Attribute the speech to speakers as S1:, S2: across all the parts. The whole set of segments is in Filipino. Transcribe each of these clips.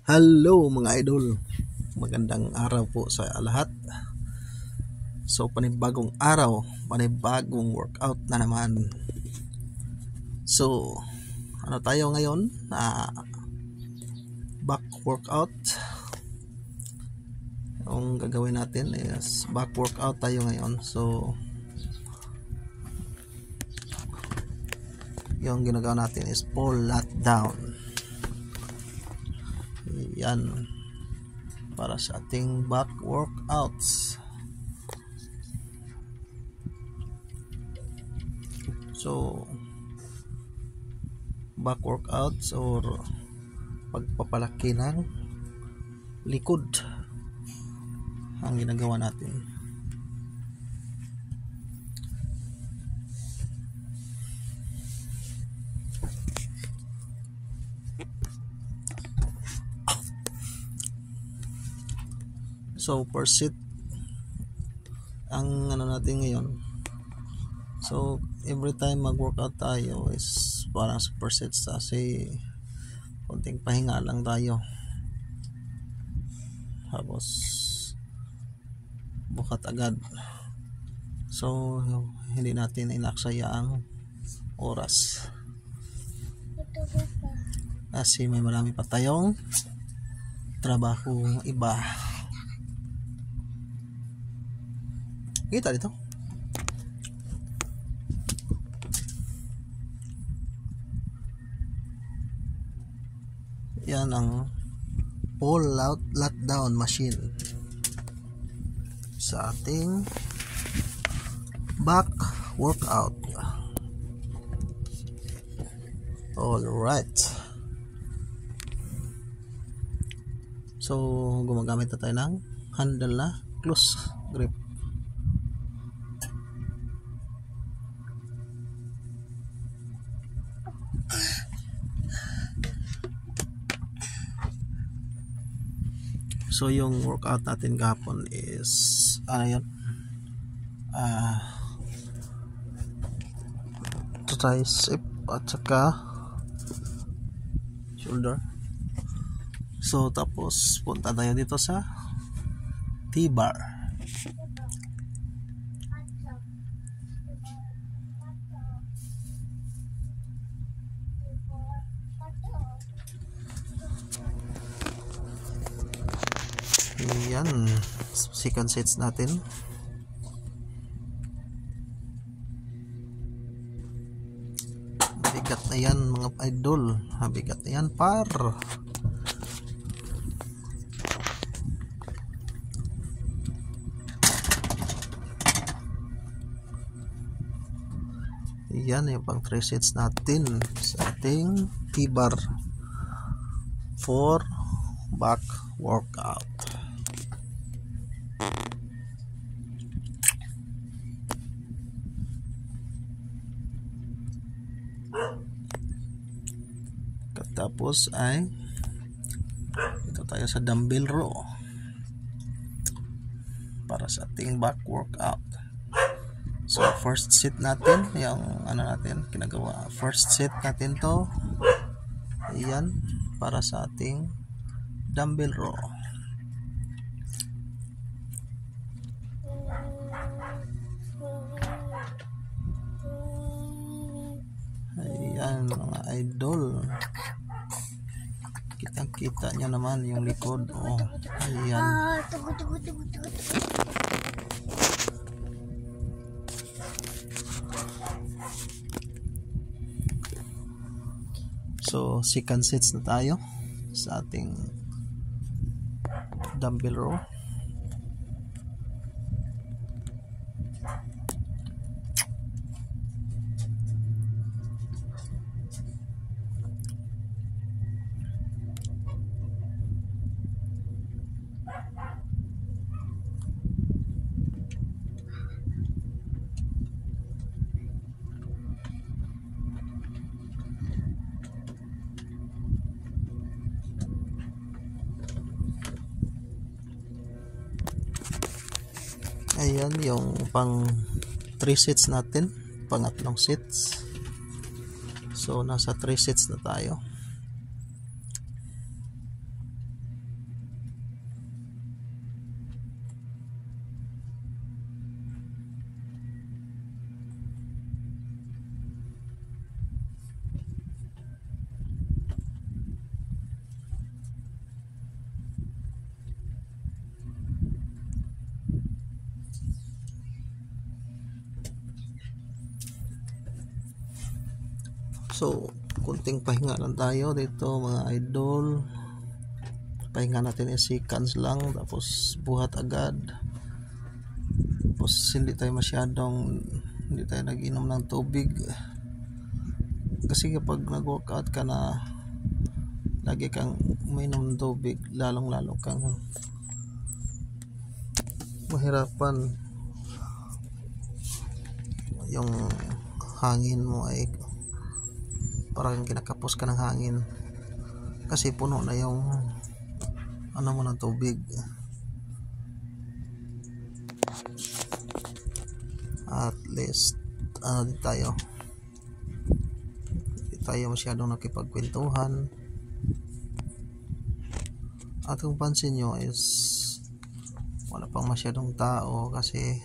S1: Hello mga idol, magandang araw po sa lahat. So panibagong araw, panibagong workout na naman. So ano tayo ngayon? Back workout. Ang gagawin natin is back workout tayo ngayon. So yung ginagawa natin is pull lat down. Yan para sa ating back workouts. So back workouts or pagpapalaki ng likod ang ginagawa natin. So per set ang ano natin ngayon. So every time mag-workout tayo is parang sa per set kasi konting pahinga lang tayo. Tapos bukat agad. So hindi natin inaksaya ang oras. Kasi may marami pa tayong trabaho iba. Kita dito. Yan ang pull lat down machine sa ating back workout. All right. So gumagamit na tayo ng handle na close grip. So yung workout natin kahapon is ano yun, tricep at saka shoulder. So tapos punta tayo dito sa T-bar. Yan, second sets natin. Bigat na yan mga idol, bigat na yan par. Yan yung pang 3 sets natin sa ating T-bar for back workout. Tapos ay ito tayo sa dumbbell row para sa ating back workout. So first set natin, yung ano natin kinagawa, first set natin to. Ayan, para sa ating dumbbell row. Ayan mga idol, kitang-kita nyo naman yung likod. Oh, ayan. So second sets na tayo sa ating dumbbell row. Ayan yung pang 3 sets natin, pangatlong sets. So nasa 3 sets na tayo. So kunting pahinga lang tayo dito mga idol. Pahinga natin seconds lang, tapos buhat agad. Tapos hindi tayo nag-inom ng tubig, kasi kapag nag-workout ka na lagi kang uminom ng tubig, lalong kang mahirapan. Yung hangin mo ay parang kinakapos ka ng hangin kasi puno na yung ano mo ng tubig. At least di tayo masyadong nakipagkwentuhan. At kung pansin nyo is wala pang masyadong tao kasi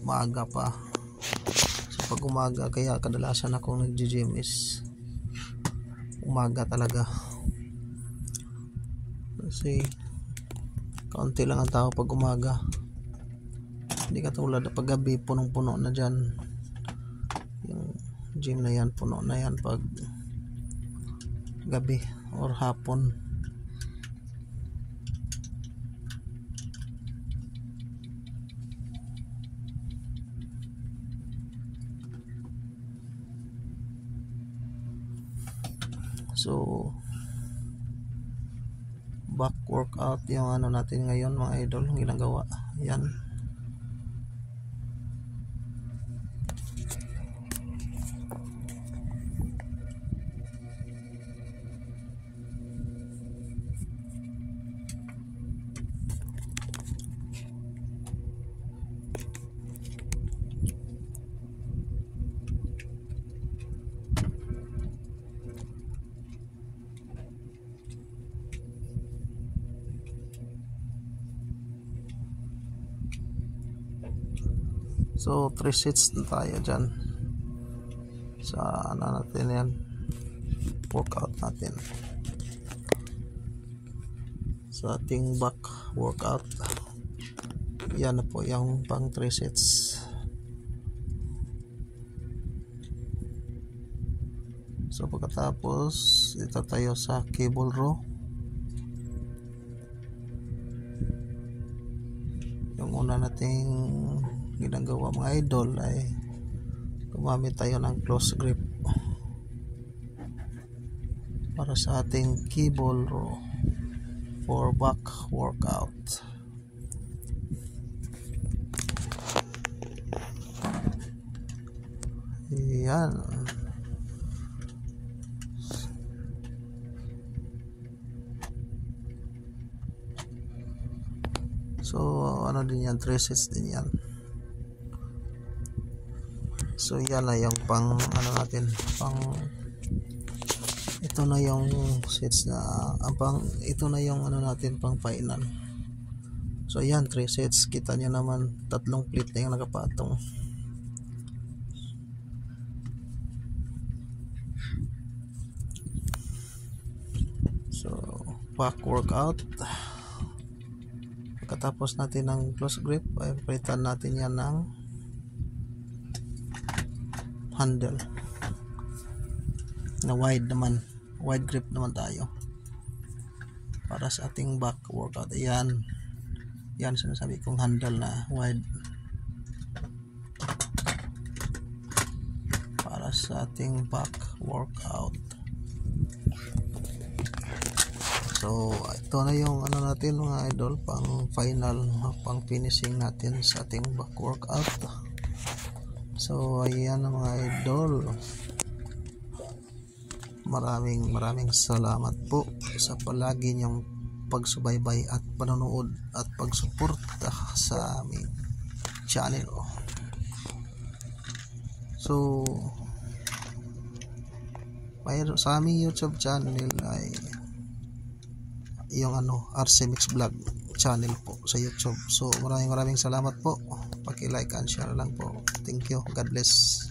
S1: maaga pa. So pag umaga, kaya kadalasan akong nag-gym is umaga talaga, kasi kaunti lang ang tao pag umaga. Hindi katulad na pag gabi, punong-puno na dyan yung gym na yan, puno na yan pag gabi or hapon. So back workout yung ano natin ngayon mga idol, yung ginagawa yan. So 3 sets na tayo dyan sa ano natin yan, workout natin, sa ating back workout. Yan na po yung pang 3 sets. So pagkatapos dito tayo sa cable row. Yung una nating ginagawa mga idol ay gumamit tayo ng close grip para sa ating cable row for back workout. Yan. So ano din yan, 3 sets din yan. So yan na yung pang ano natin, ito na yung sets na ito na yung ano natin pang final. So yan, 3 sets. Kita nyo naman 3 plate na yung nakapatong. So back workout. Pagkatapos natin ng close grip ay palitan natin yan ng handle na wide grip naman tayo para sa ating back workout. Yan sinasabi kong handle na wide para sa ating back workout. So ito na yung ano natin mga idol, pang final, pang finishing natin sa ating back workout. So ayan mga idol, maraming salamat po sa palagi niyong pagsubaybay at panonood at pagsuporta sa aming channel. So mayroon sa aming YouTube channel ay yung ano, RC Mix Vlog channel po sa YouTube. So maraming salamat po. Paki-like and share lang po. Thank you. God bless.